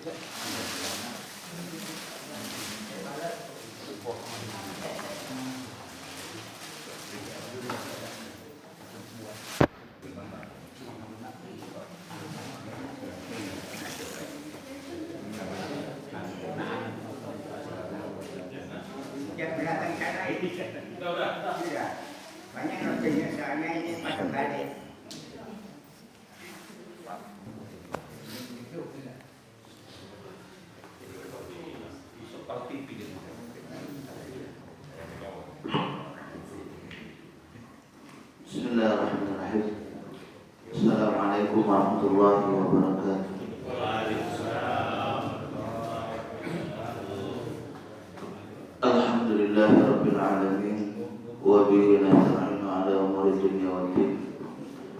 Yang belakang sana ini sudah banyak rotinya, soalnya ini pasang balik. Bismillahirrahmanirrahim. Assalamualaikum warahmatullahi wabarakatuh. Alhamdulillahi rabbil alamin wa bihi nasta'inu ala umuri dunya waddin.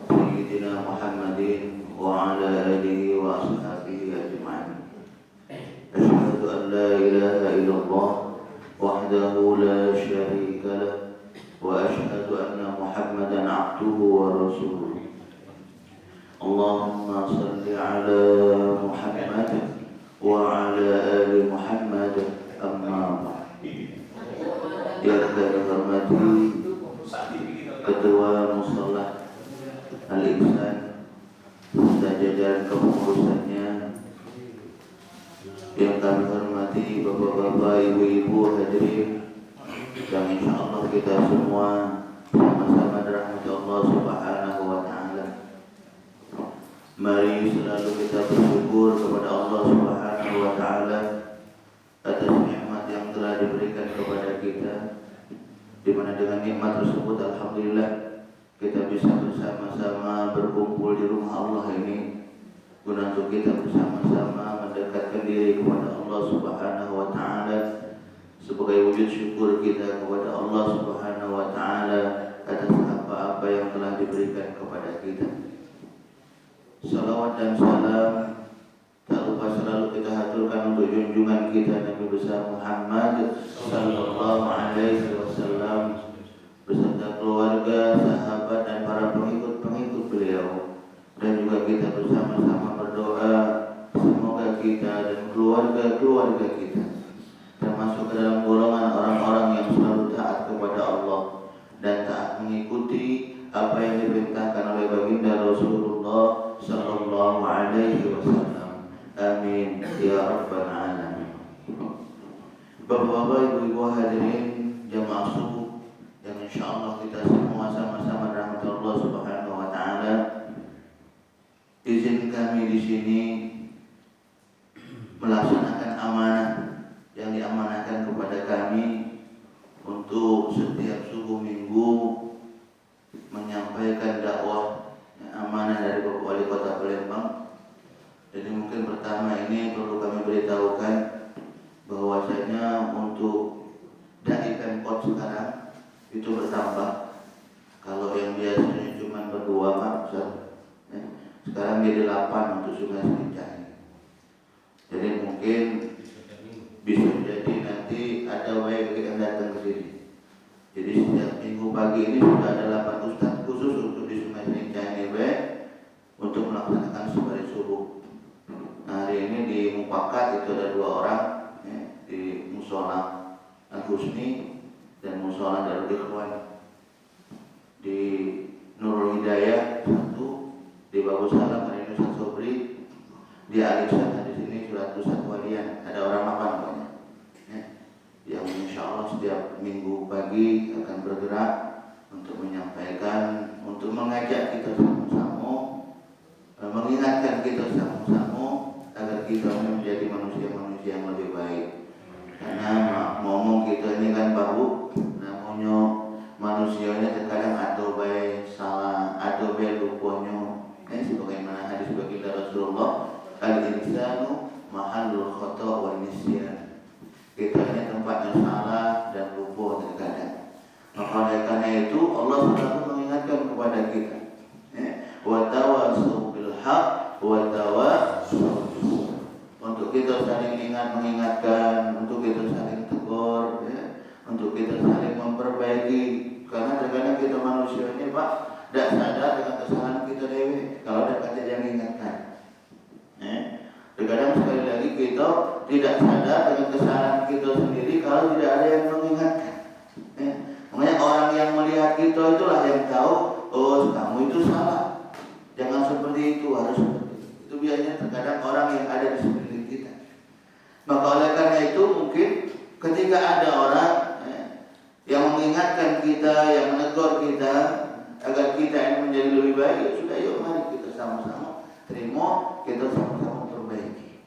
Sayyidina Muhammadin wa ala alihi wa ashabihi ajma'in. Asyhadu an la ilaha illallah wahdahu la syarika lah wa asyhadu anna Muhammadan abduhu wa rasuluh. Allahumma salli ala Muhammad wa ala ali Muhammad, amma ba'd. Yang saya hormati Ketua Musholah Al-Ihsan serta jajaran kepengurusannya, yang kami hormati bapak-bapak, ibu-ibu hadirin, yang insya Allah kita semua sama-sama dirahmati Allah Subhanahu wa Ta'ala. Mari selalu kita bersyukur kepada Allah Subhanahu wa Ta'ala atas nikmat yang telah diberikan kepada kita, di mana dengan nikmat tersebut alhamdulillah kita bisa bersama-sama berkumpul di rumah Allah ini guna untuk kita bersama-sama mendekatkan diri kepada Allah Subhanahu wa Ta'ala sebagai wujud syukur kita kepada Allah Subhanahu wa Ta'ala atas apa-apa yang telah diberikan kepada kita. Salawat dan salam tak lupa selalu kita haturkan untuk junjungan kita Nabi besar Muhammad sallallahu alaihi wasallam beserta keluarga, sahabat dan para pengikut-pengikut beliau, dan juga kita bersama-sama berdoa semoga kita dan keluarga-keluarga kita termasuk ke dalam golongan orang-orang yang selalu taat kepada Allah dan taat mengikuti apa yang diperintahkan oleh baginda Rasulullah sallallahu alaihi wasallam. Amin ya rabbal alamin. Bapak-bapak, ibu-ibu hadirin jamaah subuh yang insyaallah kita semua sama-sama dirahmati Allah Subhanahu wa Ta'ala. Izin kami di sini melaksanakan amanah yang diamanahkan kepada kami untuk setiap subuh minggu menyampaikan dakwah amanah dari Bapak Wali Kota Palembang. Jadi mungkin pertama ini perlu kami beritahukan bahwasanya untuk dai Pemkot sekarang itu bertambah. Kalau yang biasanya cuma berdua Pak, sekarang jadi 8 untuk Sungai Selincah. Jadi mungkin bisa jadi nanti ada WG yang datang ke sini. Jadi setiap minggu pagi ini sudah ada 8 ustadz khusus untuk di Sungai Selincah ini untuk melaksanakan sholat subuh. Nah, hari ini di Mupakat itu ada 2 orang di Musola Al-Husni dan Musola Darul Ikhwan. Di Nurul Hidayah 1, di Bagus Salam ada Nusa Sobri, di Aliksan di sini Surat Ustadz Walian, ada orang makan pokoknya. Yang insya Allah setiap minggu pagi akan bergerak untuk menyampaikan, untuk mengajak kita sama-sama, mengingatkan kita sama-sama agar kita menjadi manusia-manusia yang lebih baik. Karena ngomong kita ini kan baru, namanya manusianya terkadang atau baik salah, atau baik lupanya. Sebagaimana hadis baginda Rasulullah, al-insanu mahallul khata' wal nisyan. Kita ini tempatnya salah dan lupa terkadang. Maka oleh karena itu Allah selalu mengingatkan kepada kita, wa tawassaw bil haqq wa tawassaw, untuk kita saling mengingatkan, untuk kita saling tegur, untuk kita saling memperbaiki. Karena terkadang kita manusianya Pak tidak sadar dengan kesalahan kita dewi. Kalau ada kata yang mengingatkan, terkadang sekali lagi tidak sadar dengan kesalahan kita sendiri kalau tidak ada yang mengingatkan. Makanya orang yang melihat kita itulah yang tahu, oh kamu itu salah, jangan seperti itu, harus seperti itu. Itu biasanya terkadang orang yang ada di sekeliling kita. Maka oleh karena itu mungkin ketika ada orang yang mengingatkan kita, yang menegur kita agar kita ini menjadi lebih baik, ya sudah, yuk mari kita sama-sama terima, kita sama-sama perbaiki.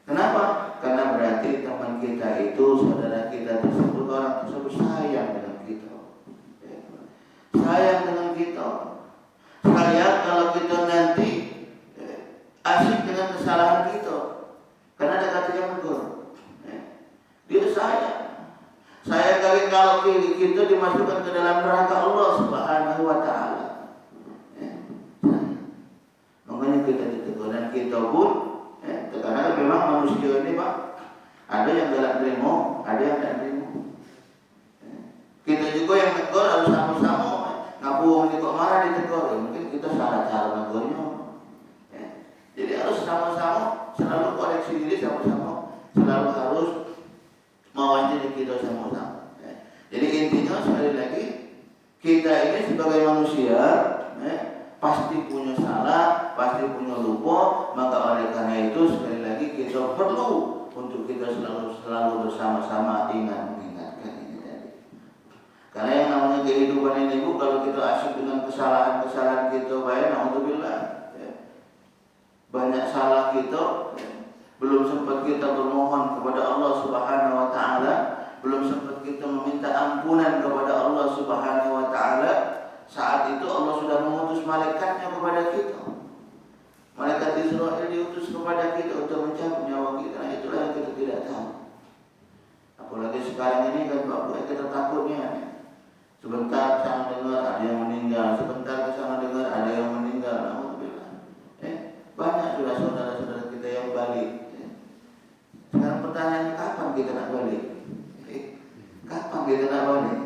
Kenapa? Karena berarti teman kita itu, saudara kita tersebut, orang tersebut sayang dengan kita, sayang dengan kita, sayang kalau kita nanti asyik dengan kesalahan kita, karena ada kata yang menegur, dia sayang. Saya kali kalau kita dimasukkan ke dalam neraka Allah Subhanahu wa Ta'ala. Makanya kita ditegur, dan kita pun karena memang manusia ini Pak, ada yang galak terima, ada yang tidak terima. Kita juga yang tegur harus sama-sama. Ngapu ini kok marah ditegur, ya mungkin kita salah cara menegurnya. Jadi harus sama-sama selalu koreksi diri, sama-sama selalu harus mawas diri kita sama-sama. Jadi intinya sekali lagi, kita ini sebagai manusia pasti punya salah, pasti punya lupa. Maka oleh karena itu sekali lagi kita perlu untuk kita selalu bersama-sama mengingatkan ini tadi. Karena yang namanya kehidupan ini Bu, kalau kita asyik dengan kesalahan-kesalahan kita, na'udzubillah, banyak salah kita, belum sempat kita bermohon kepada Allah Subhanahu wa Ta'ala, belum sempat kita meminta ampunan kepada Allah Subhanahu wa Ta'ala, saat itu Allah sudah mengutus malaikatnya kepada kita. Malaikat Israel diutus kepada kita untuk mencabut nyawa kita. Nah, itulah yang kita tidak tahu. Apalagi sekarang ini kan Bapak, kita takutnya sebentar sana dengar ada yang meninggal, sebentar ke sana dengar ada yang meninggal. Alhamdulillah. Banyak sudah saudara-saudara kita yang balik. Sekarang pertanyaannya, kapan kita nak balik? Kapan kita nak balik?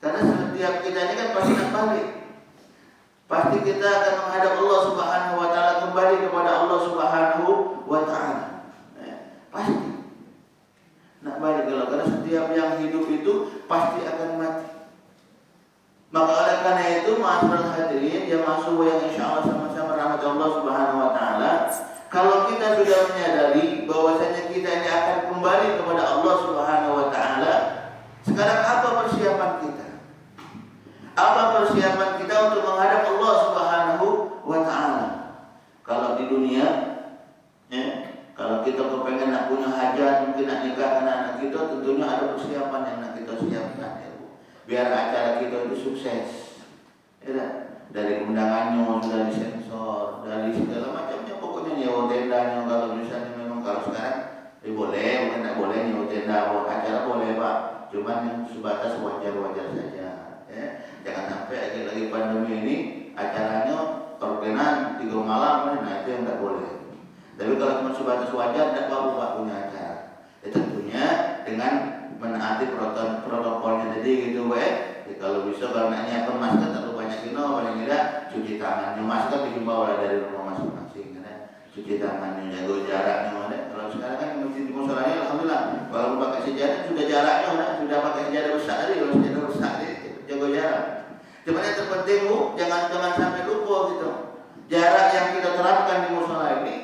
Karena setiap kita ini kan pasti nak balik. Pasti kita akan menghadap Allah Subhanahu wa Ta'ala, kembali kepada Allah Subhanahu wa Ta'ala. Pasti nak balik, karena setiap yang hidup itu pasti akan mati. Maka oleh karena itu, ma'asyiral hadirin yang masuk yang insyaallah sama-sama rahmat Allah Subhanahu wa Ta'ala, kalau kita sudah menyadari bahwasanya kita ini akan kembali kepada Allah Subhanahu wa Ta'ala, sekarang apa persiapan kita? Apa persiapan kita untuk menghadap Allah Subhanahu wa Ta'ala? Kalau di dunia, kalau kita kepengen nak punya hajat, mungkin nak nikahkan anak kita, tentunya ada persiapan yang nak kita siapkan, biar acara kita itu sukses. Dari undangannya sudah disensor, dari segala macamnya, pokoknya nyewa tendanya. Kalau misalnya memang kalau sekarang boleh, bukan tidak boleh nyewa tenda, acara boleh Pak, cuman yang sebatas wajar-wajar saja. Jangan sampai lagi pandemi ini acaranya perkenan 3 malam, nah itu yang tidak boleh. Tapi kalau cuma sebatas wajar, tidak apa-apa Pak punya acara. Tentunya dengan menaati protokolnya tadi gitu kalau bisa karena nyiapkan masker terlalu banyak paling tidak cuci tangannya, masker dihimbau dari rumah masing-masing, cuci tangannya, jaga jaraknya. Kalau sekarang kan masjid di musolanya alhamdulillah, kalau pakai sejadah sudah jaraknya, sudah pakai sejadah besar tadi, kalau sejadah besar jaga jarak. Cuma yang terpenting Bu, jangan sampai lupa gitu. Jarak yang kita terapkan di musola ini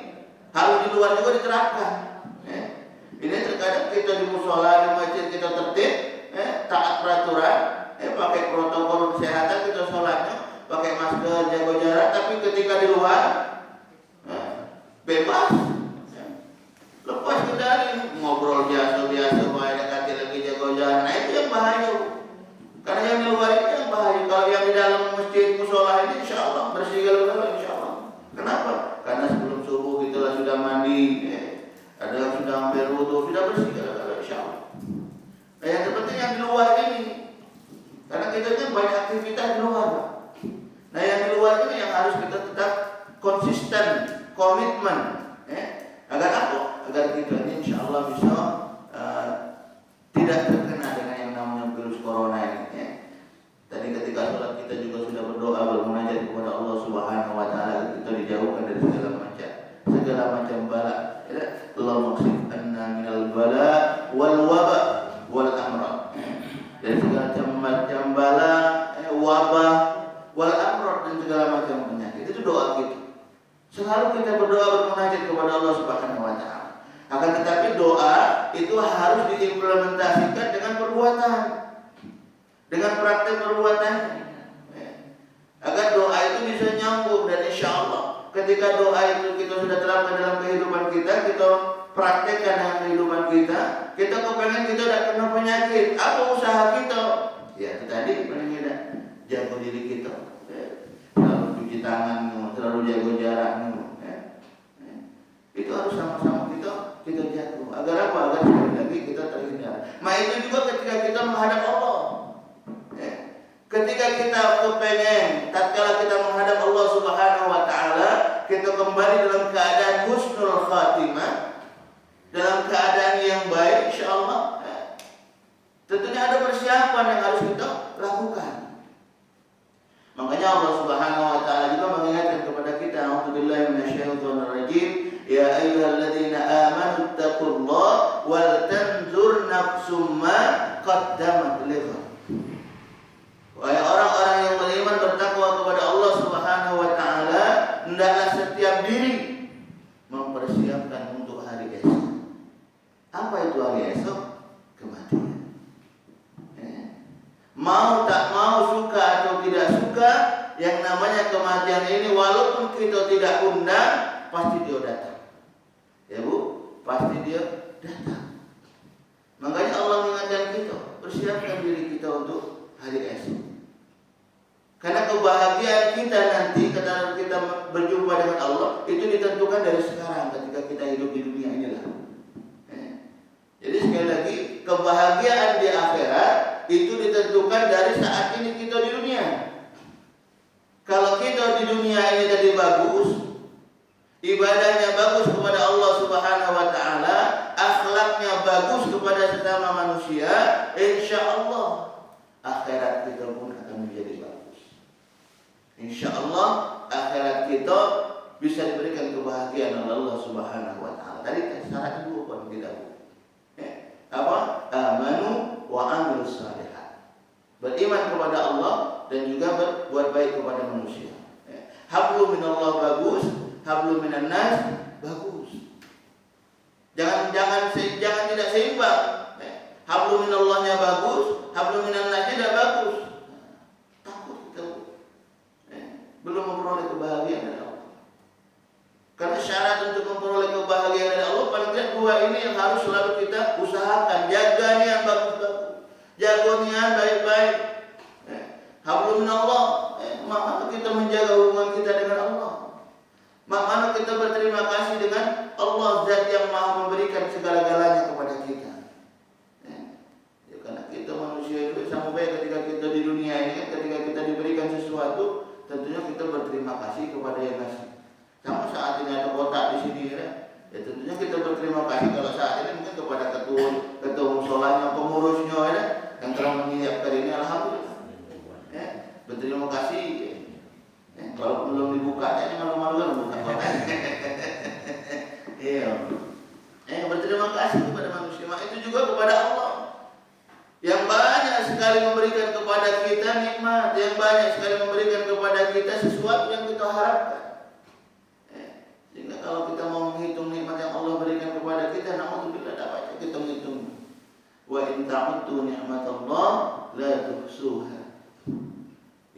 harus di luar juga diterapkan. Ini terkadang kita di musola, di masjid kita tertib, taat peraturan, pakai protokol kesehatan, kita sholatnya pakai masker, jaga jarak. Tapi ketika di luar bebas, lepas kendali, ngobrol biasa, ada kaki lagi jaga jarak. Nah itu yang bahaya. Karena yang di luar itu yang bahaya. Kalau yang di dalam masjid musola ini insya Allah bersih galau-galau insya Allah. Kenapa? Karena sebelum subuh kita sudah mandi, ada yang sudah hampir wudu, sudah bersih galau-galau insya Allah. Nah yang terpenting yang di luar ini, karena kita kan banyak aktivitas di luar. Nah yang di luar ini yang harus kita tetap konsisten, komitmen, agar apa? Agar kita ini insya Allah bisa tidak terkena dengan yang namanya virus corona ini. Tadi ketika sholat kita juga sudah berdoa, bermunajat kepada Allah Subhanahu wa Ta'ala, kita dijauhkan dari segala macam bala. Allah Selalu kita berdoa bermunajat kepada Allah Subhanahu wa taala. Akan tetapi doa itu harus diimplementasikan dengan perbuatan. Dengan praktek perbuatan. Agar doa itu bisa nyambung, dan insya Allah ketika doa itu kita sudah terapkan dalam kehidupan kita, kita praktekkan dalam kehidupan kita kepengen kita tidak kena penyakit. Apa usaha kita? Ya itu tadi paling tidak jaga diri kita, selalu cuci tangan, selalu jaga jarak, itu harus sama-sama kita jaga. Agar apa? Agar sekali lagi kita terhindar. Nah itu juga ketika kita menghadap Allah. Ketika kita kepengen, tatkala kita menghadap Allah Subhanahu wa taala, kita kembali dalam keadaan husnul khatimah, dalam keadaan yang baik, insyaallah. Tentunya ada persiapan yang harus kita lakukan. Makanya Allah Subhanahu wa taala juga mengingatkan kepada kita, a'udzubillahi minasyaitonir rajim, ya ayyuhalladzina amanu taqullaha wal tanzur nafsum ma qaddamat lighad. Wahai orang-orang yang beriman, bertakwa kepada Allah Subhanahu wa taala, hendaklah setiap diri mempersiapkan untuk hari esok. Apa itu hari esok? Kematian. Mau tak mau, suka atau tidak suka, yang namanya kematian ini walaupun kita tidak undang, pasti dia datang. Ya Bu, pasti dia datang. Makanya Allah mengingatkan kita, persiapkan diri kita untuk hari esok. Karena kebahagiaan kita nanti ketika kita berjumpa dengan Allah itu ditentukan dari sekarang ketika kita hidup di dunia inilah. Jadi sekali lagi, kebahagiaan di akhirat itu ditentukan dari saat ini kita di dunia. Kalau kita di dunia ini tadi bagus, ibadahnya bagus kepada Allah Subhanahu wa taala, akhlaknya bagus kepada sesama manusia, insyaallah akhirat kita pun akan menjadi bagus. InsyaAllah akhirat kita bisa diberikan kebahagiaan oleh Allah Subhanahu wa taala. Tadi syarat dulu pun tidak. Apa? Amanu wa amilus shalihat. Beriman kepada Allah dan juga berbuat baik kepada manusia. Hablu minallah bagus, hablu minan nas bagus. Jangan tidak seimbang. Hablu minallahnya bagus, hablu minan nasnya tidak bagus. Belum memperoleh kebahagiaan dari Allah. Karena syarat untuk memperoleh kebahagiaan dari Allah paling tidak dua ini yang harus selalu kita usahakan. Jaga niat bagus-bagus, jaga niat baik-baik. Hablum minallah, mana kita menjaga hubungan kita dengan Allah. Mana kita berterima kasih dengan Allah, Zat yang Maha memberikan segala-galanya kepada kita. Ya, karena kita manusia itu sama baik ketika kita di dunia ini, ketika kita diberikan sesuatu, tentunya kita berterima kasih kepada yang ngasih. Sama saat ini ada kotak di sini ya tentunya kita berterima kasih kalau saat ini mungkin kepada ketua musolanya, pengurusnya ya, yang telah menyiapkan ini, alhamdulillah. Berterima kasih. Kalau belum dibuka ini malu-malu kan buka kotak. Iya. Berterima kasih kepada manusia. Itu juga kepada Allah yang banyak sekali memberikan kepada kita nikmat, yang banyak sekali memberikan kepada kita sesuatu yang kita harapkan. Sehingga kalau kita mau menghitung nikmat yang Allah berikan kepada kita, naudzubillah, dapat kita menghitung. Wa in ta'uddu ni'matallah la tuhsuha.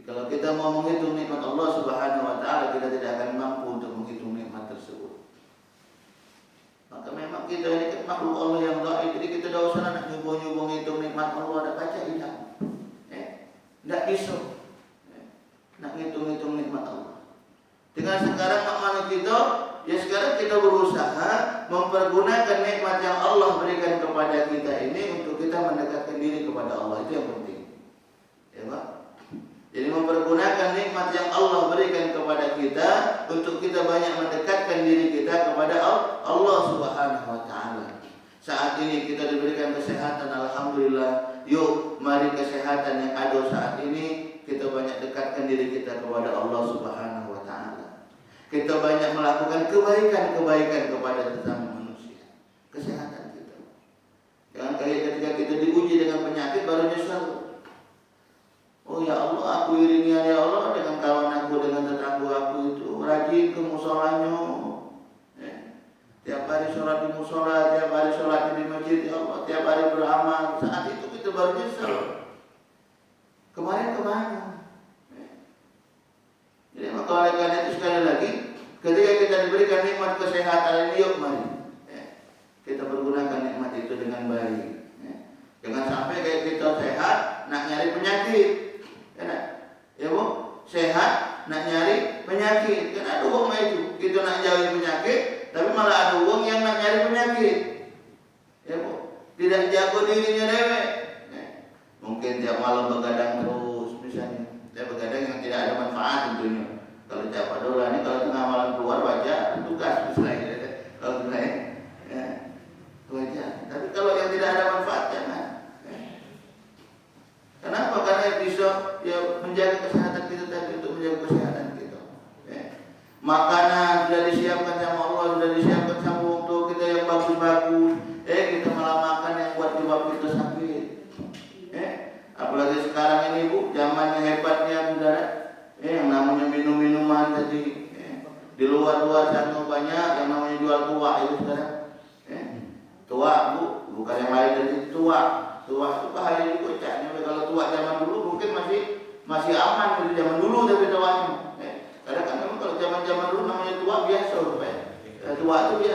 Kalau kita mau menghitung nikmat Allah Subhanahu wa taala, kita tidak akan mampu untuk menghitung nikmat tersebut. Maka memang kita ini kan makhluk Allah yang dhaif, jadi kita tidak usah nak nyubuh-nyubuh ngitung nikmat Allah, ada kaca tidak. Tidak bisa. Nak ngitung-ngitung nikmat Allah. Dengan sekarang makna kita, ya sekarang kita berusaha mempergunakan nikmat yang Allah berikan kepada kita ini untuk kita mendekatkan diri kepada Allah. Itu yang penting. Ya Pak? Jadi mempergunakan nikmat yang Allah berikan kepada kita untuk kita banyak mendekatkan diri kita kepada Allah Subhanahu wa taala. Saat ini kita diberikan kesehatan, alhamdulillah. Yuk, mari kesehatan yang ada saat ini kita banyak dekatkan diri kita kepada Allah Subhanahu wa taala. Kita banyak melakukan kebaikan-kebaikan kepada sesama manusia. Kesehatan kita. Jangan kayak ketika kita diuji dengan penyakit baru nyesal. Oh ya Allah, aku iringi ya Allah dengan kawan aku, dengan tetangga aku itu rajin rajin ke musolanya, tiap hari sholat di musola, tiap hari sholat di masjid, ya Allah, tiap hari beramal. Saat itu kita baru nyesal. Kemarin kemana? Jadi maka oleh karena itu sekali lagi, ketika kita diberikan nikmat kesehatan ini, yuk mari kita pergunakan nikmat itu dengan baik. Jangan sampai kayak kita sehat, nak nyari penyakit, ya bu, sehat, nak nyari penyakit. Kan ada uang itu, kita nak jauhi penyakit, tapi malah ada uang yang nak nyari penyakit, ya bu, tidak jago dirinya dewek. Mungkin tiap malam begadang terus, misalnya, dia begadang yang tidak ada manfaat tentunya. Kalau tiap dolar ini kalau tengah malam keluar baca tugas misalnya, kalau misalnya, baca. Tapi kalau yang tidak ada manfaat jangan. Kenapa? Karena bisa ya menjaga kesehatan kita tadi, untuk menjaga kesehatan kita. Makanan sudah disiapkan sama Allah, sudah disiapkan sama untuk kita yang bagus-bagus. Kita malah makan yang buat nyebab kita sakit. Apalagi sekarang ini bu, zamannya hebatnya saudara. Yang namanya minum-minuman tadi. Di luar-luar sana banyak yang namanya jual tua itu sekarang. Tua bu, bukan yang lain dari tua. Tua itu bahaya juga caknya. Kalau tua zaman dulu mungkin masih aman dari zaman dulu, tapi tuanya. Karena kan memang kalau zaman dulu namanya tua biasa, tua itu biasa.